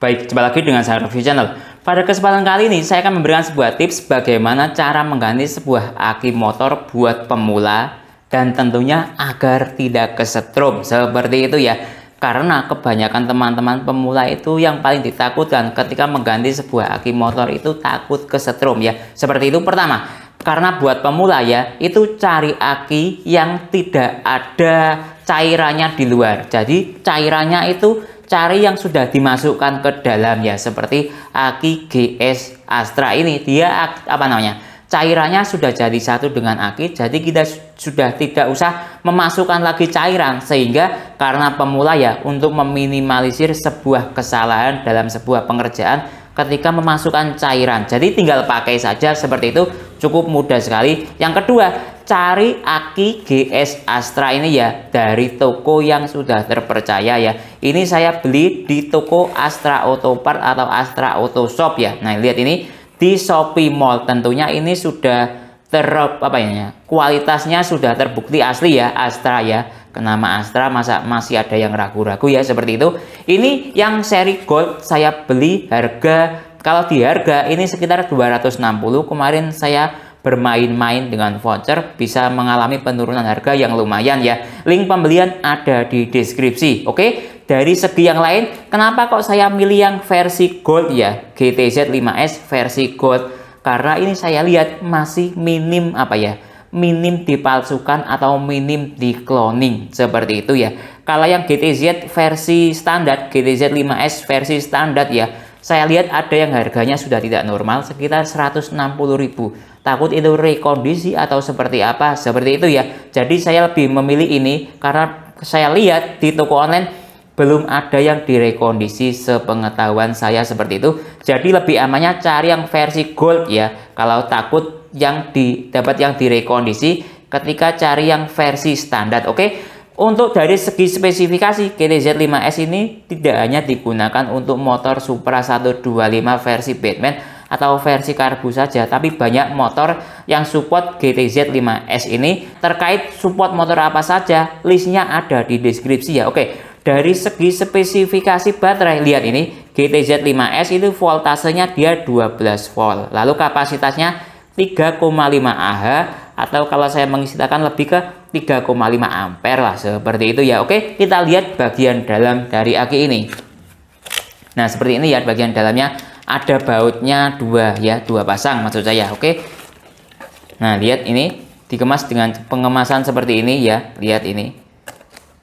Baik, jumpa lagi dengan saya Review Channel. Pada kesempatan kali ini saya akan memberikan sebuah tips bagaimana cara mengganti sebuah aki motor buat pemula dan tentunya agar tidak kesetrum seperti itu ya. Karena kebanyakan teman-teman pemula itu yang paling ditakutkan ketika mengganti sebuah aki motor itu takut kesetrum ya. Seperti itu. Pertama, karena buat pemula ya, itu cari aki yang tidak ada cairannya di luar. Jadi cairannya itu cari yang sudah dimasukkan ke dalam ya, seperti aki GS Astra ini dia cairannya sudah jadi satu dengan aki, jadi kita sudah tidak usah memasukkan lagi cairan, sehingga karena pemula ya, untuk meminimalisir sebuah kesalahan dalam sebuah pengerjaan ketika memasukkan cairan, jadi tinggal pakai saja seperti itu, cukup mudah sekali. Yang kedua, cari aki GS Astra ini ya dari toko yang sudah terpercaya ya. Ini saya beli di toko Astra Auto Part atau Astra Auto Shop ya. Nah, lihat ini di Shopee Mall, tentunya ini sudah kualitasnya sudah terbukti asli ya, Astra ya. Nama Astra masa masih ada yang ragu-ragu ya, seperti itu. Ini yang seri Gold saya beli harga, kalau di harga ini sekitar 260. Kemarin saya bermain-main dengan voucher bisa mengalami penurunan harga yang lumayan ya. Link pembelian ada di deskripsi. Oke, dari segi yang lain, kenapa kok saya milih yang versi Gold ya, GTZ 5S versi Gold? Karena ini saya lihat masih minim minim dipalsukan atau minim di cloning seperti itu ya. Kalau yang GTZ versi standar, GTZ 5S versi standar ya, saya lihat ada yang harganya sudah tidak normal sekitar 160.000. Takut itu rekondisi atau seperti apa, seperti itu ya. Jadi saya lebih memilih ini karena saya lihat di toko online belum ada yang direkondisi sepengetahuan saya, seperti itu. Jadi lebih amannya cari yang versi Gold ya, kalau takut yang dapat yang direkondisi ketika cari yang versi standar. Oke, untuk dari segi spesifikasi, GTZ 5S ini tidak hanya digunakan untuk motor Supra 125 versi Batman atau versi karbu saja, tapi banyak motor yang support GTZ 5S ini. Terkait support motor apa saja, listnya ada di deskripsi ya. Oke, dari segi spesifikasi baterai, lihat ini GTZ 5S itu voltasenya dia 12 volt, lalu kapasitasnya 3,5 Ah, atau kalau saya mengistilahkan lebih ke 3,5 ampere lah, seperti itu ya. Oke, kita lihat bagian dalam dari aki ini. Nah, seperti ini ya, bagian dalamnya ada bautnya dua pasang maksud saya. Oke, nah lihat ini dikemas dengan pengemasan seperti ini ya, lihat ini.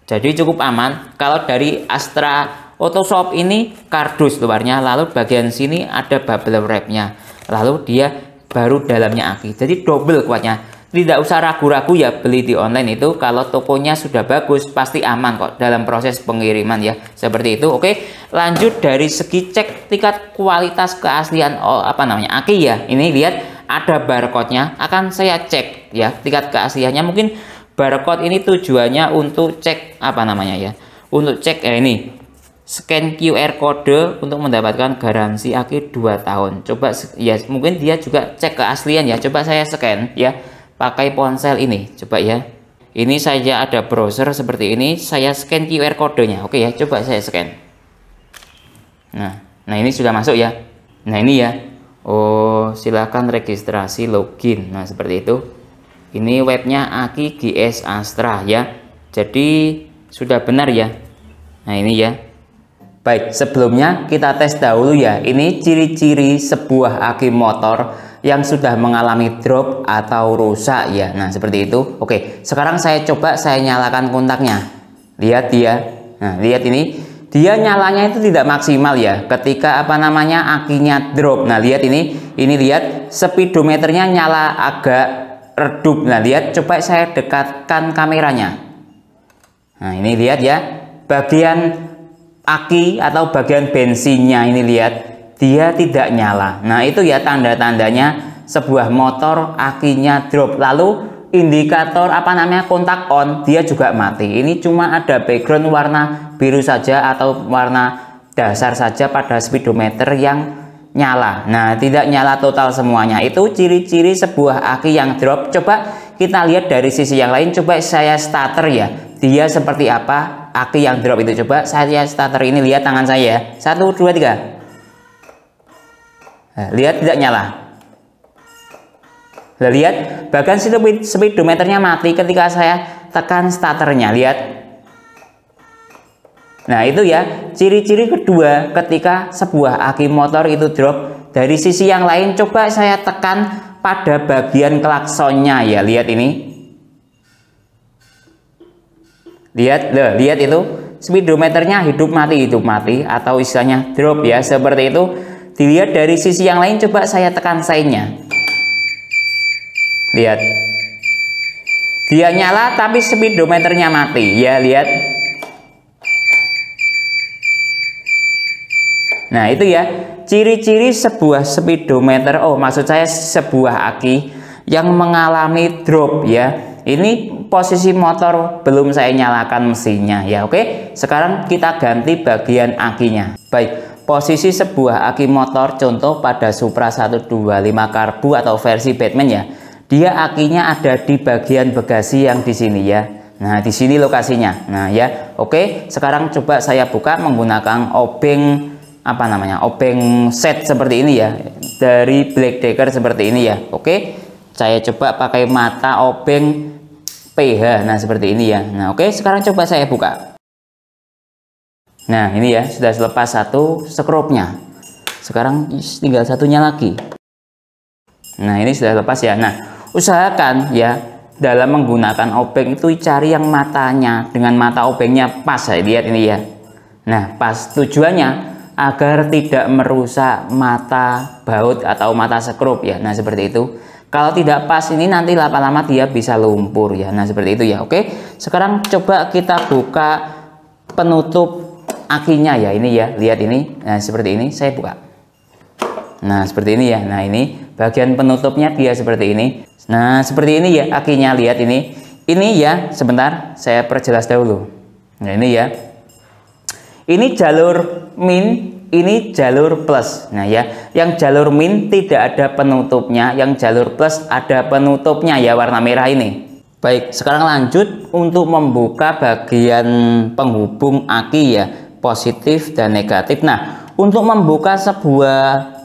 Jadi cukup aman. Kalau dari Astra Auto Shop ini kardus luarnya, lalu bagian sini ada bubble wrapnya, lalu dia baru dalamnya aki, jadi double kuatnya. Tidak usah ragu-ragu ya, beli di online itu kalau tokonya sudah bagus pasti aman kok dalam proses pengiriman ya, seperti itu. Oke, lanjut dari segi cek tingkat kualitas keaslian aki ya. Ini lihat ada barcode-nya, akan saya cek ya tingkat keasliannya. Mungkin barcode ini tujuannya untuk cek untuk cek ini scan QR kode untuk mendapatkan garansi aki 2 tahun. Coba ya, mungkin dia juga cek keaslian ya. Coba saya scan ya pakai ponsel ini, coba ya. Ini saja ada browser seperti ini, saya scan QR kodenya. Oke ya, coba saya scan. Nah ini sudah masuk ya. Nah ini ya. Oh, silakan registrasi login. Nah, seperti itu. Ini webnya aki GS Astra ya. Jadi sudah benar ya. Nah, ini ya. Baik, sebelumnya kita tes dahulu ya. Ini ciri-ciri sebuah aki motor yang sudah mengalami drop atau rusak ya. Nah, seperti itu. Oke, sekarang saya coba saya nyalakan kontaknya. Lihat dia. Nah, lihat ini. Dia nyalanya itu tidak maksimal ya. Ketika akinya drop. Nah, lihat ini. Ini lihat speedometernya nyala agak redup. Nah, lihat, coba saya dekatkan kameranya. Nah, ini lihat ya. Bagian aki atau bagian bensinnya ini lihat dia tidak nyala. Nah, itu ya tanda-tandanya sebuah motor akinya drop. Lalu indikator kontak on dia juga mati. Ini cuma ada background warna biru saja atau warna dasar saja pada speedometer yang nyala. Nah, tidak nyala total semuanya. Itu ciri-ciri sebuah aki yang drop. Coba kita lihat dari sisi yang lain. Coba saya starter ya. dia seperti apa aki yang drop itu. Coba saya starter ini, lihat tangan saya. 1, 2, 3. Nah, lihat tidak nyala. Nah, lihat bahkan speedometernya mati ketika saya tekan starternya. Lihat. Nah, itu ya ciri-ciri kedua ketika sebuah aki motor itu drop. Dari sisi yang lain, coba saya tekan pada bagian klaksonnya ya. Lihat ini. Lihat itu speedometernya hidup mati atau istilahnya drop ya, seperti itu. Dilihat dari sisi yang lain, coba saya tekan seinnya. Lihat. Dia nyala tapi speedometernya mati ya, lihat. Nah, itu ya ciri-ciri sebuah speedometer, maksud saya sebuah aki yang mengalami drop ya. Ini posisi motor belum saya nyalakan mesinnya ya. Oke, sekarang kita ganti bagian akinya. Baik, posisi sebuah aki motor contoh pada Supra 125 karbu atau versi Batman ya. Dia akinya ada di bagian bagasi yang di sini ya. Nah, di sini lokasinya. Nah, ya. Oke, sekarang coba saya buka menggunakan obeng obeng set seperti ini ya. Dari Black Decker seperti ini ya. Oke. Saya coba pakai mata obeng PH. Nah, seperti ini ya. Nah, oke, sekarang coba saya buka. Nah, ini ya sudah lepas satu skropnya. Sekarang tinggal satunya lagi. Nah, ini sudah lepas ya. Nah, usahakan ya dalam menggunakan obeng itu cari yang matanya dengan mata obengnya pas. Saya lihat ini ya. Nah, pas, tujuannya agar tidak merusak mata baut atau mata skrup ya. Nah, seperti itu. Kalau tidak pas ini nanti lama-lama dia bisa lumpur ya. Nah, seperti itu ya. Oke, sekarang coba kita buka penutup akinya ya. Ini ya, lihat ini. Nah, seperti ini saya buka. Nah, seperti ini ya. Nah, ini bagian penutupnya dia seperti ini. Nah, seperti ini ya akinya, lihat ini. Ini ya, sebentar saya perjelas dahulu. Nah, ini ya. Ini jalur min, ini jalur plus. Nah ya, yang jalur min tidak ada penutupnya, yang jalur plus ada penutupnya ya, warna merah ini. Baik, sekarang lanjut untuk membuka bagian penghubung aki ya, positif dan negatif. Nah, untuk membuka sebuah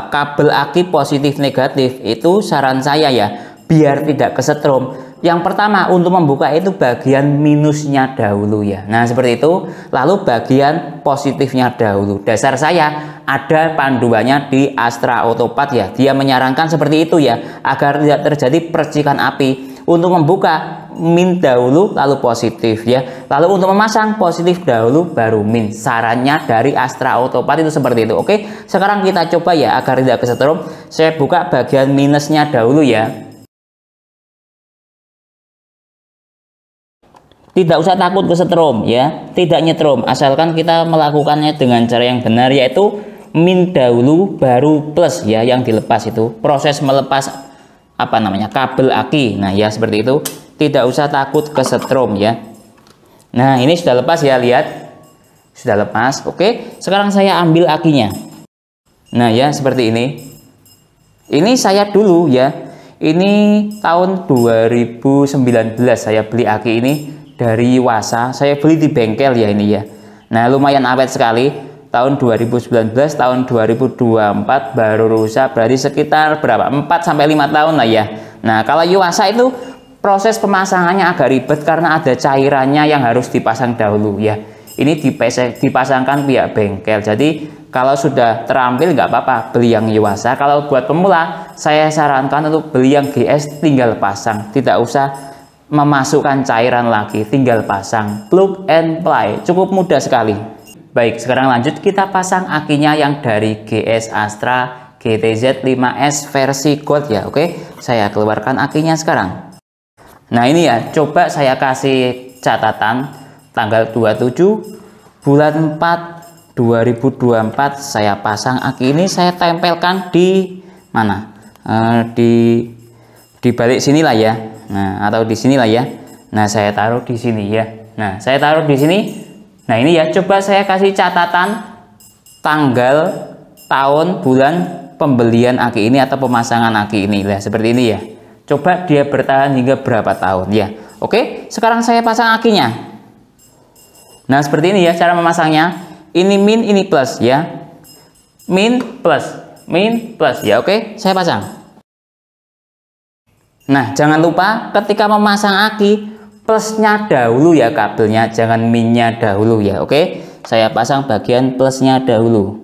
kabel aki positif negatif itu saran saya ya, biar tidak kesetrum. Yang pertama untuk membuka itu bagian minusnya dahulu ya. Nah, seperti itu. Lalu bagian positifnya dahulu. Dasar saya ada panduannya di Astra Autopart ya. Dia menyarankan seperti itu ya, agar tidak terjadi percikan api. Untuk membuka min dahulu lalu positif ya. Lalu untuk memasang positif dahulu baru min. Sarannya dari Astra Autopart itu seperti itu. Oke, sekarang kita coba ya agar tidak kesetrum. Saya buka bagian minusnya dahulu ya. Tidak usah takut kesetrum ya, tidak nyetrum, asalkan kita melakukannya dengan cara yang benar, yaitu min dahulu baru plus ya, yang dilepas itu proses melepas kabel aki. Nah ya, seperti itu, tidak usah takut kesetrum ya. Nah, ini sudah lepas ya, lihat sudah lepas. Oke, sekarang saya ambil akinya. Nah ya, seperti ini. Ini saya dulu ya, ini tahun 2019 saya beli aki ini dari Wasa. Saya beli di bengkel ya ini ya. Nah, lumayan awet sekali. Tahun 2019, tahun 2024 baru rusak, berarti sekitar berapa? 4 sampai 5 tahun lah ya. Nah, kalau Yuasa itu proses pemasangannya agak ribet karena ada cairannya yang harus dipasang dahulu ya. Ini dipasangkan pihak bengkel. Jadi kalau sudah terampil nggak apa-apa beli yang Yuasa. Kalau buat pemula saya sarankan untuk beli yang GS, tinggal pasang, tidak usah memasukkan cairan lagi, tinggal pasang, plug and play, cukup mudah sekali. Baik, sekarang lanjut kita pasang akinya yang dari GS Astra GTZ 5S versi Gold ya. Oke, saya keluarkan akinya sekarang. Nah, ini ya, coba saya kasih catatan tanggal 27 bulan 4 2024 saya pasang aki ini, saya tempelkan di mana? Di balik sinilah ya. Nah, atau di sinilah ya. Nah, saya taruh di sini ya. Nah, saya taruh di sini. Nah, ini ya, coba saya kasih catatan tanggal, tahun, bulan pembelian aki ini atau pemasangan aki ini lah, seperti ini ya. Coba dia bertahan hingga berapa tahun ya. Oke, sekarang saya pasang akinya. Nah, seperti ini ya cara memasangnya. Ini min, ini plus ya. Min plus ya. Oke, saya pasang. Nah, jangan lupa ketika memasang aki, plusnya dahulu ya kabelnya, jangan minnya dahulu ya. Oke, saya pasang bagian plusnya dahulu.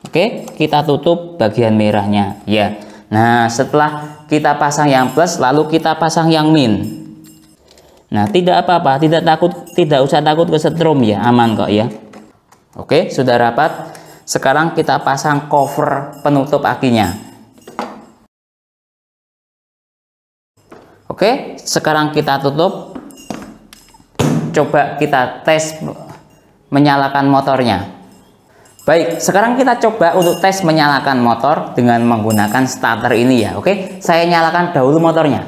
Oke, kita tutup bagian merahnya ya. Nah, setelah kita pasang yang plus, lalu kita pasang yang min. Nah, tidak apa-apa, tidak usah takut kesetrum ya, aman kok ya. Oke, sudah rapat. Sekarang kita pasang cover penutup akinya. Oke, sekarang kita tutup. Coba kita tes menyalakan motornya. Baik, sekarang kita coba untuk tes menyalakan motor dengan menggunakan starter ini ya. Oke, saya nyalakan dahulu motornya.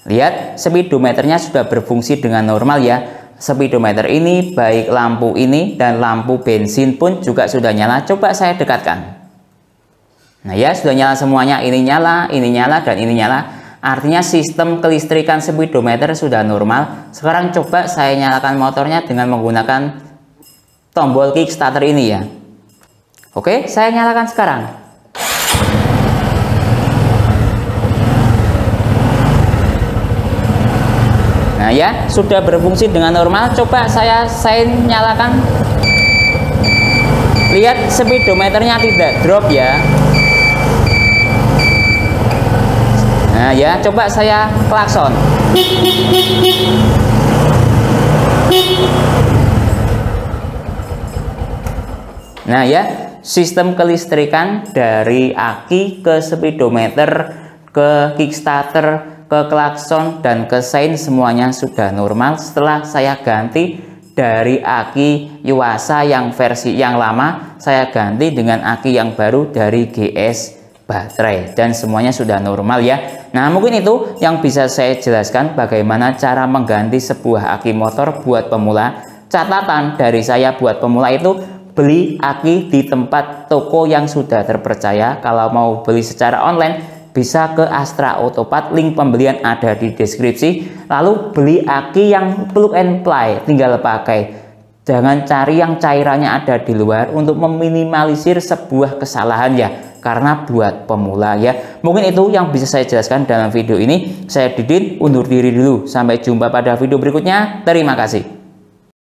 Lihat, speedometernya sudah berfungsi dengan normal ya. Speedometer ini, baik lampu ini dan lampu bensin pun juga sudah nyala. Coba saya dekatkan. Nah ya, sudah nyala semuanya. Ini nyala, dan ini nyala. Artinya sistem kelistrikan speedometer sudah normal. Sekarang coba saya nyalakan motornya dengan menggunakan tombol kickstarter ini ya. Oke, saya nyalakan sekarang. Nah ya, sudah berfungsi dengan normal. Coba saya nyalakan. Lihat, speedometernya tidak drop ya. Nah ya, coba saya klakson. Nah ya, sistem kelistrikan dari aki ke speedometer, ke kickstarter, ke klakson, dan ke sein semuanya sudah normal setelah saya ganti dari aki Yuasa yang versi yang lama, saya ganti dengan aki yang baru dari GS baterai, dan semuanya sudah normal ya. Nah, mungkin itu yang bisa saya jelaskan bagaimana cara mengganti sebuah aki motor buat pemula. Catatan dari saya buat pemula itu, beli aki di tempat toko yang sudah terpercaya. Kalau mau beli secara online bisa ke Astra Autopart, link pembelian ada di deskripsi. Lalu beli aki yang plug and play, tinggal pakai. Jangan cari yang cairannya ada di luar untuk meminimalisir sebuah kesalahan ya, karena buat pemula ya. Mungkin itu yang bisa saya jelaskan dalam video ini. Saya Didin, undur diri dulu. Sampai jumpa pada video berikutnya. Terima kasih.